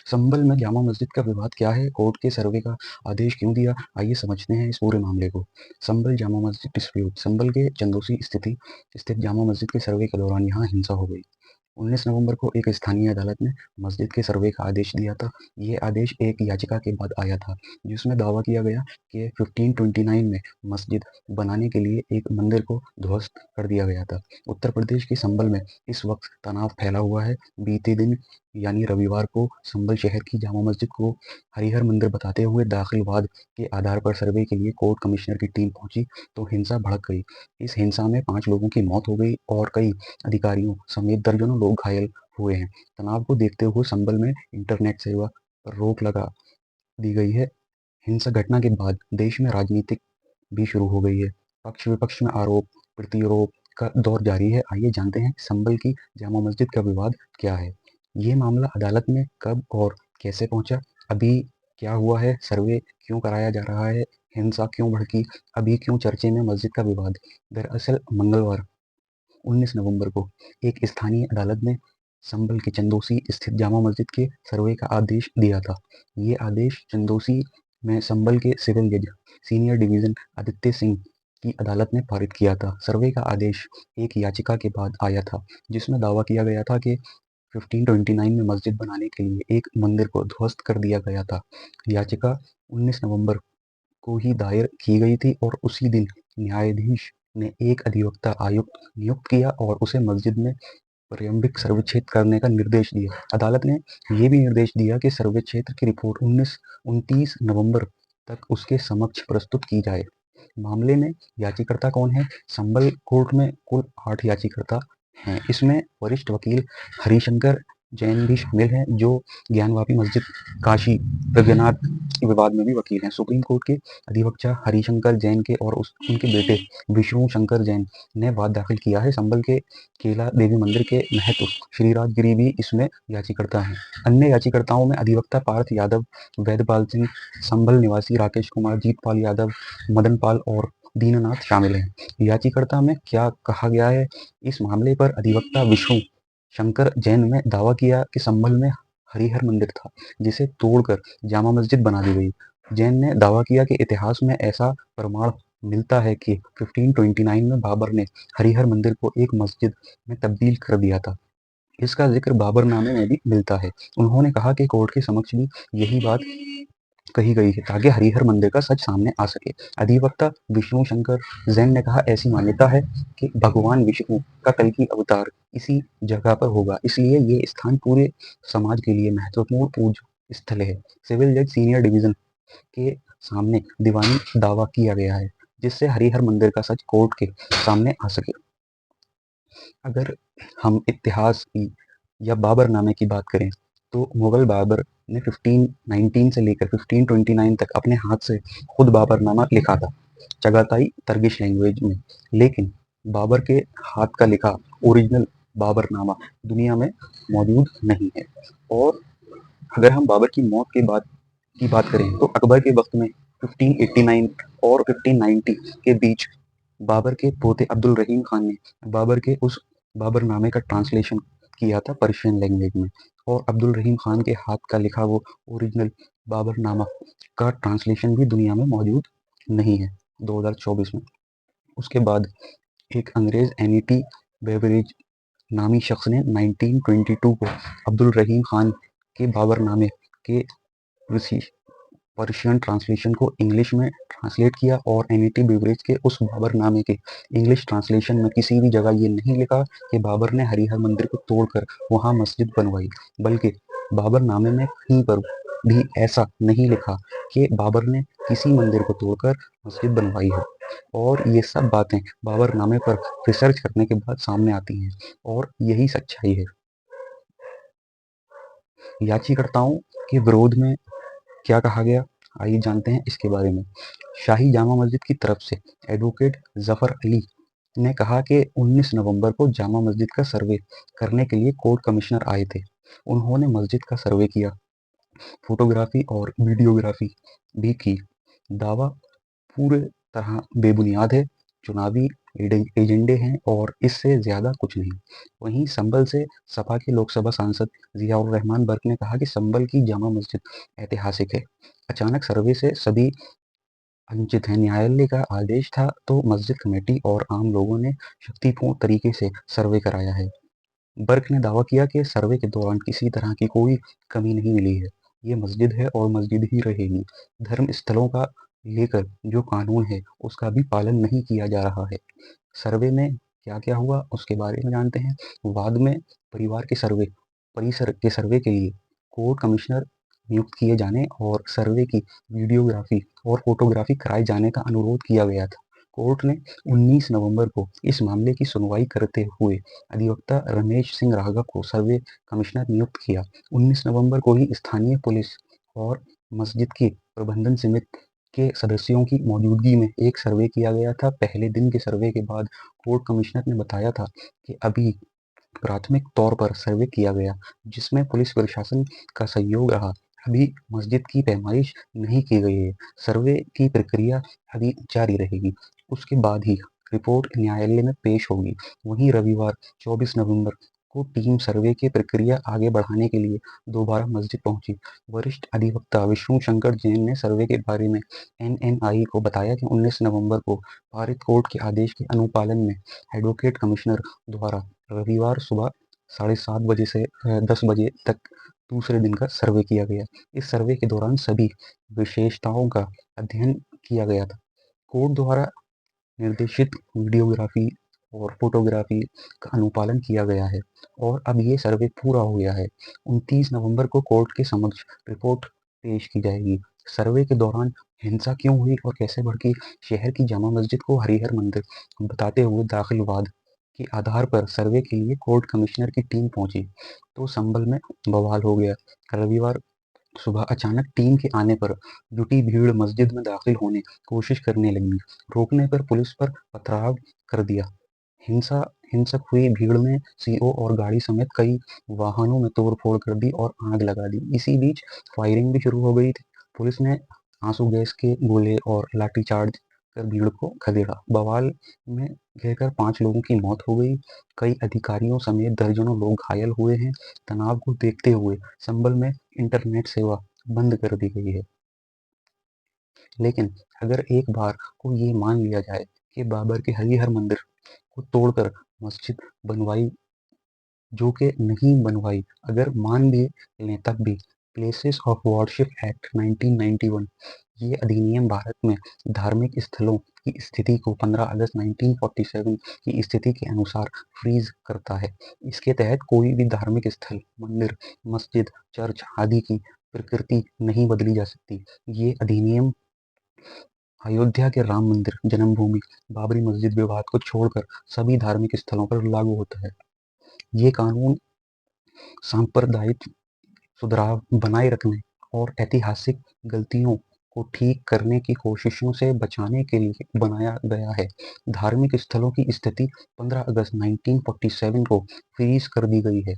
संभल में जामा मस्जिद का विवाद क्या है? कोर्ट के सर्वे का आदेश क्यों दिया? आइए समझते हैं इस पूरे मामले को। संभल जामा मस्जिद डिस्प्यूट। संभल के चंदोसी स्थित जामा मस्जिद के सर्वे के दौरान यहाँ हिंसा हो गई। 19 नवंबर को एक स्थानीय अदालत ने मस्जिद के सर्वे का आदेश दिया था। ये आदेश एक याचिका के बाद आया था, जिसमें दावा किया गया कि 1529 में मस्जिद बनाने के लिए एक मंदिर को ध्वस्त कर दिया गया था। उत्तर प्रदेश के संभल में इस वक्त तनाव फैला हुआ है। बीते दिन यानी रविवार को संभल शहर की जामा मस्जिद को हरिहर मंदिर बताते हुए दाखिलवाद के आधार पर सर्वे के लिए कोर्ट कमिश्नर की टीम पहुंची तो हिंसा भड़क गई। इस हिंसा में 5 लोगों की मौत हो गई और कई अधिकारियों समेत दर्जनों लोग घायल हुए हैं। तनाव को देखते हुए संभल में इंटरनेट सेवा पर रोक लगा दी गई है। हिंसक घटना के बाद देश में राजनीतिक भी शुरू हो गई है। पक्ष विपक्ष में आरोप प्रत्यारोप का दौर जारी है। आइए जानते हैं संभल की जामा मस्जिद का विवाद क्या है। ये मामला अदालत में कब और कैसे पहुंचा? अभी क्या हुआ है? सर्वे क्यों कराया जा रहा है? हिंसा क्यों भड़की? अभी क्यों चर्चे में मस्जिद का विवाद? दरअसल मंगलवार 19 नवंबर को एक स्थानीय अदालत ने संभल के चंदोसी स्थित जामा मस्जिद के सर्वे का आदेश दिया था। ये आदेश चंदोसी में संभल के सिविल जज सीनियर डिवीजन आदित्य सिंह की अदालत ने पारित किया था। सर्वे का आदेश एक याचिका के बाद आया था, जिसमें दावा किया गया था कि 1529 में मस्जिद बनाने के लिए एक मंदिर को ध्वस्त कर दिया गया था। याचिका 19 नवंबर को ही दायर की गई थी और उसी दिन न्यायाधीश ने एक अधिवक्ता आयुक्त नियुक्त किया और उसे मस्जिद में प्रारंभिक सर्वे क्षेत्र करने का निर्देश दिया। अदालत ने ये भी निर्देश दिया कि सर्वे क्षेत्र की रिपोर्ट 29 नवंबर तक उसके समक्ष प्रस्तुत की जाए। मामले में याचिकाकर्ता कौन है? संभल कोर्ट में कुल 8 याचिकाकर्ता हैं। इसमें वरिष्ठ वकील हरिशंकर जैन भी शामिल हैं, जो ज्ञानवापी मस्जिद काशी प्रज्ञानाथ विवाद में भी वकील हैं। सुप्रीम कोर्ट के अधिवक्ता हरिशंकर जैन के और उनके बेटे विष्णु शंकर जैन ने वाद दाखिल किया है। संभल के केला देवी मंदिर के महंत श्रीराज गिरी भी इसमें याचिकाकर्ता हैं। अन्य याचिकाकर्ताओं में अधिवक्ता पार्थ यादव, वेदपाल सिंह, संभल निवासी राकेश कुमार, जीतपाल यादव, मदन पाल और दीननाथ शामिल हैं। याचिकाकर्ता में क्या कहा गया है? इस मामले पर अधिवक्ता विष्णु शंकर जैन ने दावा किया कि संभल में हरिहर मंदिर था, जिसे तोड़कर जामा मस्जिद बना दी गई। जैन ने दावा किया कि इतिहास में ऐसा प्रमाण मिलता है कि 1529 में बाबर ने हरिहर मंदिर को एक मस्जिद में तब्दील कर दिया था। इसका जिक्र बाबरनामे में भी मिलता है। उन्होंने कहा कि कोर्ट के समक्ष भी यही बात कही गई है ताकि हरिहर मंदिर का सच सामने आ सके। अधिवक्ता विष्णु शंकर जैन ने कहा, ऐसी मान्यता है कि भगवान विष्णु का कल्कि अवतार इसी जगह पर होगा, इसलिए ये स्थान पूरे समाज के लिए महत्वपूर्ण पूज्य स्थल है। सिविल जज सीनियर डिवीजन के सामने दीवानी दावा किया गया है, जिससे हरिहर मंदिर का सच कोर्ट के सामने आ सके। अगर हम इतिहास की या बाबरनामे की बात करें तो मुगल बाबर ने 1519 से लेकर 1529 तक अपने हाथ से खुद बाबरनामा लिखा था, चगाताई तर्किश लैंग्वेज में। लेकिन बाबर के हाथ का लिखा ओरिजिनल बाबरनामा दुनिया में मौजूद नहीं है। और अगर हम बाबर की मौत की बात करें तो अकबर के वक्त में 1589 और 1590 के बीच बाबर के पोते अब्दुल रहीम खान ने बाबर के उस बाबरनामे का ट्रांसलेशन किया था पर्शियन लैंग्वेज में, और अब्दुल रहीम खान के हाथ का लिखा वो ओरिजिनल बाबरनामा का ट्रांसलेशन भी दुनिया में मौजूद नहीं है 2024 में। उसके बाद एक अंग्रेज एनीटी बेवरेज नामी शख्स ने 1922 को अब्दुल रहीम खान के बाबरनामे के पर्शियन ट्रांसलेशन को इंग्लिश में ट्रांसलेट किया और एनीटी बेवरेज के उस बाबरनामे के इंग्लिश ट्रांसलेशन में किसी भी जगह ये नहीं लिखा कि बाबर ने हरिहर मंदिर को तोड़कर वहां मस्जिद बनवाई, बल्कि बाबरनामे में कहीं पर भी ऐसा नहीं लिखा कि बाबर ने किसी मंदिर को तोड़कर मस्जिद बनवाई है। और ये सब बातें बाबरनामे पर रिसर्च करने के बाद सामने आती हैं और यही सच्चाई है। याचिकाकर्ताओं के विरोध में क्या कहा गया? आइए जानते हैं इसके बारे में। शाही जामा मस्जिद की तरफ से एडवोकेट जफर अली ने कहा कि 19 नवंबर को जामा मस्जिद का सर्वे करने के लिए कोर्ट कमिश्नर आए थे। उन्होंने मस्जिद का सर्वे किया, फोटोग्राफी और वीडियोग्राफी भी की। दावा पूरे तरह बेबुनियाद है। चुनावी एजेंडे हैं और इससे ज़्यादा कुछ नहीं। वहीं संभल से सपा के लोकसभा सांसद ज़ियाउर रहमान बर्क ने कहा कि संभल की जामा मस्जिद ऐतिहासिक है। अचानक सर्वे से सभी अनुचित है। न्यायालय का आदेश था तो मस्जिद कमेटी और आम लोगों ने शक्तिपूर्ण तरीके से सर्वे कराया है। बर्क ने दावा किया कि सर्वे के दौरान किसी तरह की कोई कमी नहीं मिली है। ये मस्जिद है और मस्जिद ही रहेगी। धर्म स्थलों का लेकर जो कानून है उसका भी पालन नहीं किया जा रहा है। सर्वे में क्या-क्या हुआ उसके बारे में जानते हैं। बाद में परिवार के सर्वे परिसर के सर्वे के लिए कोर्ट कमिश्नर नियुक्त किए जाने और सर्वे की वीडियोग्राफी और फोटोग्राफी कराए जाने का अनुरोध किया गया था। कोर्ट ने 19 नवंबर को इस मामले की सुनवाई करते हुए अधिवक्ता रमेश सिंह राघव को सर्वे कमिश्नर नियुक्त किया। 19 नवंबर को ही स्थानीय पुलिस और मस्जिद की प्रबंधन समिति के सदस्यों की मौजूदगी में एक सर्वे किया गया था। पहले दिन के सर्वे के बाद कोर्ट कमिश्नर ने बताया था कि अभी प्राथमिक तौर पर सर्वे किया गया, जिसमें पुलिस प्रशासन का सहयोग रहा। अभी मस्जिद की पैमाइश नहीं की गई है। सर्वे की प्रक्रिया अभी जारी रहेगी। उसके बाद ही रिपोर्ट न्यायालय में पेश होगी। वहीं रविवार 24 नवंबर को टीम सर्वे की प्रक्रिया आगे बढ़ाने के लिए दोबारा मस्जिद पहुंची। वरिष्ठ अधिवक्ता विष्णु शंकर जैन ने सर्वे के बारे में एनएनआई को बताया कि 19 नवंबर को पारित कोर्ट के आदेश के अनुपालन में एडवोकेट कमिश्नर द्वारा रविवार सुबह 7:30 बजे से 10 बजे तक दूसरे दिन का सर्वे किया गया। इस सर्वे के दौरान सभी विशेषताओं का अध्ययन किया गया था। कोर्ट द्वारा निर्देशित वीडियोग्राफी और फोटोग्राफी का अनुपालन किया गया है और अब ये सर्वे पूरा हो गया है। 29 नवंबर को कोर्ट के समक्ष रिपोर्ट पेश की जाएगी। सर्वे के दौरान हिंसा क्यों हुई और कैसे भड़की, शहर की जामा मस्जिद को हरिहर मंदिर बताते हुए दाखिलवाद के आधार पर सर्वे के लिए कोर्ट कमिश्नर की टीम पहुंची तो संभल में बवाल हो गया। रविवार सुबह अचानक टीम के आने पर जुटी भीड़ मस्जिद में दाखिल होने कोशिश करने लगी। रोकने पर पुलिस पर पथराव कर दिया। हिंसक हुई भीड़ ने सीओ और गाड़ी समेत कई वाहनों में तोड़-फोड़ कर दी और आग लगा दी। इसी बीच फायरिंग भी शुरू हो गई थी। पुलिस ने आंसू गैस के गोले और लाठीचार्ज कर भीड़ को खदेड़ा। बवाल में घिरकर 5 लोगों की मौत हो गई। कई अधिकारियों समेत दर्जनों लोग घायल हुए हैं। तनाव को देखते हुए संभल में इंटरनेट सेवा बंद कर दी गई है। लेकिन अगर एक बार को ये मान लिया जाए कि बाबर के हरिहर मंदिर को तोड़कर मस्जिद बनवाई जो कि नहीं बनवाई, अगर मान भी लें तब भी प्लेसेस ऑफ वर्शिप एक्ट 1991 ये अधिनियम भारत में धार्मिक स्थलों की स्थिति को 15 अगस्त 1947 की स्थिति के अनुसार फ्रीज करता है। इसके तहत कोई भी धार्मिक स्थल, मंदिर, मस्जिद, चर्च आदि की प्रकृति नहीं बदली जा सकती। ये अधिनियम अयोध्या के राम मंदिर, जन्मभूमि, बाबरी मस्जिद विवाद को छोड़कर सभी धार्मिक स्थलों पर लागू होता है। ये कानून सांप्रदायिक सुधार बनाए रखने और ऐतिहासिक गलतियों को ठीक करने की कोशिशों से बचाने के लिए बनाया गया है। धार्मिक स्थलों की स्थिति 15 अगस्त 1947 को फ्रीज कर दी गई है।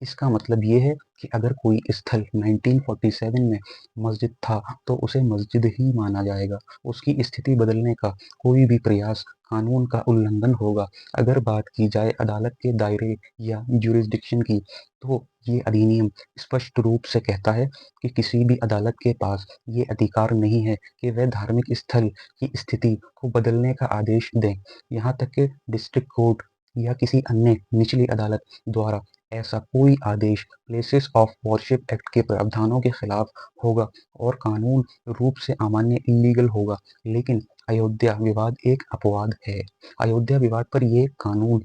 इसका मतलब ये है कि अगर कोई स्थल 1947 में मस्जिद था तो उसे मस्जिद ही माना जाएगा। उसकी स्थिति बदलने का कोई भी प्रयास कानून का उल्लंघन होगा। अगर बात की जाए अदालत के दायरे या जुरिस्डिक्शन की, तो ये अधिनियम स्पष्ट रूप से कहता है कि किसी भी अदालत के पास ये अधिकार नहीं है कि वह धार्मिक स्थल की स्थिति को बदलने का आदेश दें। यहाँ तक कि डिस्ट्रिक्ट कोर्ट या किसी अन्य निचली अदालत द्वारा ऐसा कोई आदेश प्लेसेस ऑफ वर्शिप एक्ट के प्रावधानों के खिलाफ होगा और कानून रूप से अमान्य इल्लीगल होगा। लेकिन अयोध्या विवाद एक अपवाद है। अयोध्या विवाद पर ये कानून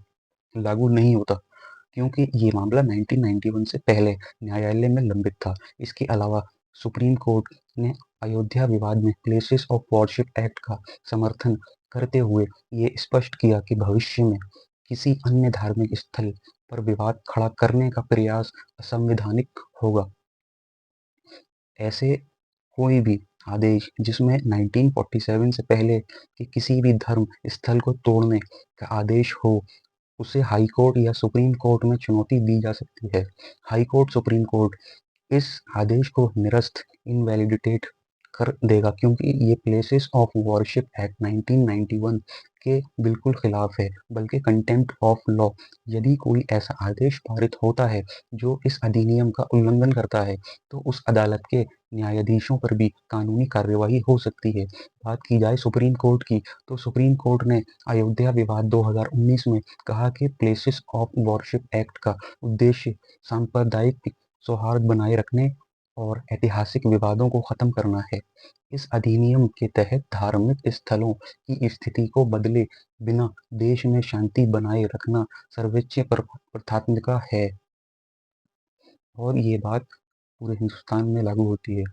लागू नहीं होता क्योंकि ये मामला 1991 से पहले न्यायालय में लंबित था। इसके अलावा सुप्रीम कोर्ट ने अयोध्या विवाद में प्लेसेस ऑफ वर्शिप एक्ट का समर्थन करते हुए ये स्पष्ट किया कि भविष्य में किसी अन्य धार्मिक स्थल पर विवाद खड़ा करने का प्रयास असंवैधानिक होगा। ऐसे कोई भी आदेश जिसमें 1947 से पहले के किसी भी धर्म स्थल को तोड़ने का आदेश हो, उसे हाई कोर्ट या सुप्रीम कोर्ट में चुनौती दी जा सकती है। हाई कोर्ट, सुप्रीम कोर्ट इस आदेश को निरस्त इनवैलिडेट कर देगा, क्योंकि ये प्लेसेस ऑफ वर्शिप एक्ट 1991 के बिल्कुल खिलाफ है, बल्कि कंटेम्प्ट ऑफ लॉ। यदि कोई ऐसा आदेश पारित होता है जो इस अधिनियम का उल्लंघन करता है, तो उस अदालत के न्यायाधीशों पर भी कानूनी कार्यवाही हो सकती है। बात की जाए सुप्रीम कोर्ट की, तो सुप्रीम कोर्ट ने अयोध्या विवाद 2019 में कहा कि प्लेसेस ऑफ वर्शिप एक्ट का उद्देश्य सांप्रदायिक सौहार्द बनाए रखने और ऐतिहासिक विवादों को खत्म करना है। इस अधिनियम के तहत धार्मिक स्थलों की स्थिति को बदले बिना देश में शांति बनाए रखना सर्वोच्च प्राथमिकता है, और ये बात पूरे हिंदुस्तान में लागू होती है।